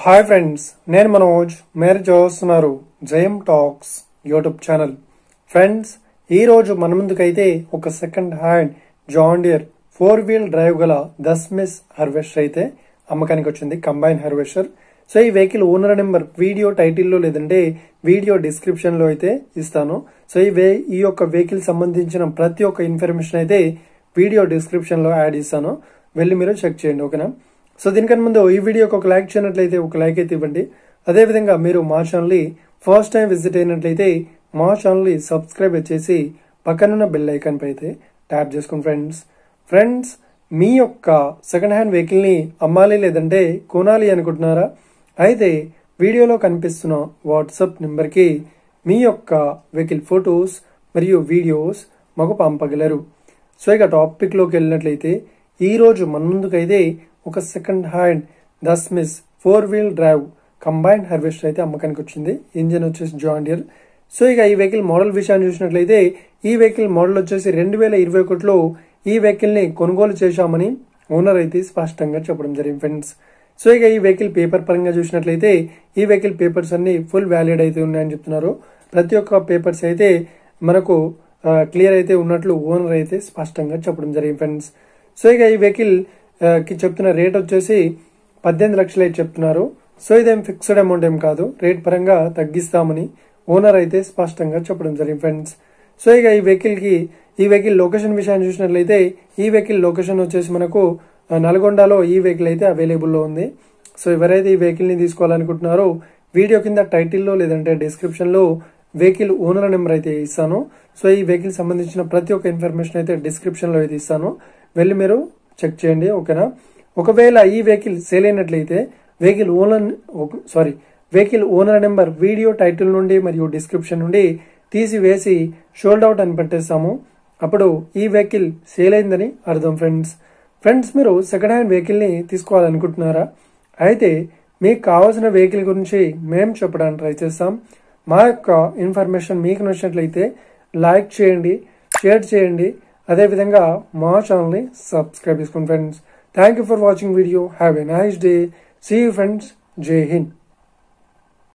Hi friends, నేను మనోజ్. మీరు చూస్తున్నారు జయం టాక్స్ యూట్యూబ్ ఛానల్. ఫ్రెండ్స్, ఈ రోజు మన ముందుకైతే ఒక second hand John Deere 4-wheel drive గల దస్మిస్ హార్వెస్టర్ అయితే అమ్మకానికి వచ్చింది, కంబైన్ హార్వెస్టర్. సో ఈ వెహికల్ ఓనర్ నెంబర్ వీడియో టైటిల్లో లేదంటే వీడియో డిస్క్రిప్షన్ లో అయితే ఇస్తాను. సో ఈ యొక్క వెహికల్ సంబంధించిన ప్రతి ఒక్క ఇన్ఫర్మేషన్ అయితే వీడియో డిస్క్రిప్షన్ లో యాడ్ ఇస్తాను, వెళ్ళి మీరు చెక్ చేయండి, ఓకేనా. సో దీనికన్నా ముందు ఈ వీడియోకి ఒక లైక్ చేయనట్లయితే ఒక లైక్ అయితే ఇవ్వండి. అదేవిధంగా మీరు మా ఛానల్ని ఫస్ట్ టైం విజిట్ అయినట్లయితే మా ఛానల్ని సబ్స్క్రైబ్ చేసి పక్కనున్న బెల్ ఐకాన్ పై అయితే ట్యాప్ చేసుకోండి. ఫ్రెండ్స్, మీ యొక్క సెకండ్ హ్యాండ్ వెహికల్ని అమ్మాలి లేదంటే కొనాలి అనుకుంటున్నారా? అయితే వీడియోలో కనిపిస్తున్న వాట్సాప్ నెంబర్కి మీ యొక్క వెహికల్ ఫొటోస్ మరియు వీడియోస్ మాకు పంపగలరు. సో ఇక టాపిక్లోకి వెళ్ళినట్లయితే ఈ రోజు మన ముందుకైతే ఒక సెకండ్ హ్యాండ్ దస్మిస్ 4-wheel డ్రైవ్ కంబైన్ హార్వెస్టర్ అయితే అమ్మకానికి వచ్చింది. ఇంజిన్ వచ్చేసి జాన్ డియర్. సో ఇక ఈ వెహికల్ మోడల్ విషయాన్ని చూసినట్లయితే ఈ వెహికల్ మోడల్ వచ్చేసి 2021లో ఈ వెహికల్ ని కొనుగోలు చేశామని ఓనర్ అయితే స్పష్టంగా చెప్పడం జరిగింది ఫ్రెండ్స్. సో ఇక ఈ వెహికల్ పేపర్ పరంగా చూసినట్లయితే ఈ వెహికల్ పేపర్స్ అన్ని ఫుల్ వ్యాలిడ్ అయితే ఉన్నాయని చెప్తున్నారు. ప్రతి ఒక్క పేపర్స్ అయితే మనకు క్లియర్ అయితే ఉన్నట్లు ఓనర్ అయితే స్పష్టంగా చెప్పడం జరిగింది ఫ్రెండ్స్. సో ఇక ఈ వెహికల్ కి చెప్తున్న రేట్ వచ్చేసి 18 లక్షలు అయితే చెప్తున్నారు. సో ఇదేం ఫిక్స్డ్ అమౌంట్ ఏం కాదు, రేట్ పరంగా తగ్గిస్తామని ఓనర్ అయితే స్పష్టంగా చెప్పడం జరిగింది ఫ్రెండ్స్. సో ఇక ఈ వెహికల్ లొకేషన్ విషయాన్ని చూసినట్లయితే ఈ వెహికల్ లొకేషన్ వచ్చేసి మనకు నల్గొండలో ఈ వెహికల్ అయితే అవైలబుల్లో ఉంది. సో ఎవరైతే ఈ వెహికల్ ని తీసుకోవాలనుకుంటున్నారో వీడియో కింద టైటిల్లో లేదంటే డిస్క్రిప్షన్ లో వెహికల్ ఓనర్ నెంబర్ అయితే ఇస్తాను. సో ఈ వెహికల్ సంబంధించిన ప్రతి ఒక్క ఇన్ఫర్మేషన్ అయితే డిస్క్రిప్షన్ లో అయితే ఇస్తాను, వెళ్ళి మీరు చెక్ చేయండి, ఓకేనా. ఒకవేళ ఈ వెహికల్ సేల్ అయినట్లయితే vehicle owner number video title నుండి మరియు డిస్క్రిప్షన్ నుండి తీసివేసి షోల్డ్ అవుట్ అని పెట్టేస్తాము. అప్పుడు ఈ వెహికల్ సేల్ అయిందని అర్థం ఫ్రెండ్స్, మీరు సెకండ్ హ్యాండ్ వెహికల్ ని తీసుకోవాలనుకుంటున్నారా? అయితే మీకు కావాల్సిన వెహికల్ గురించి మేము చెప్పడానికి ట్రై చేస్తాం. మా యొక్క ఇన్ఫర్మేషన్ మీకు నచ్చినట్లయితే లైక్ చేయండి, షేర్ చేయండి, అదేవిధంగా మా ఛానల్ని సబ్స్క్రైబ్ చేసుకోండి friends. Thank you for watching video. Have a nice day. See you friends. Jai Hind.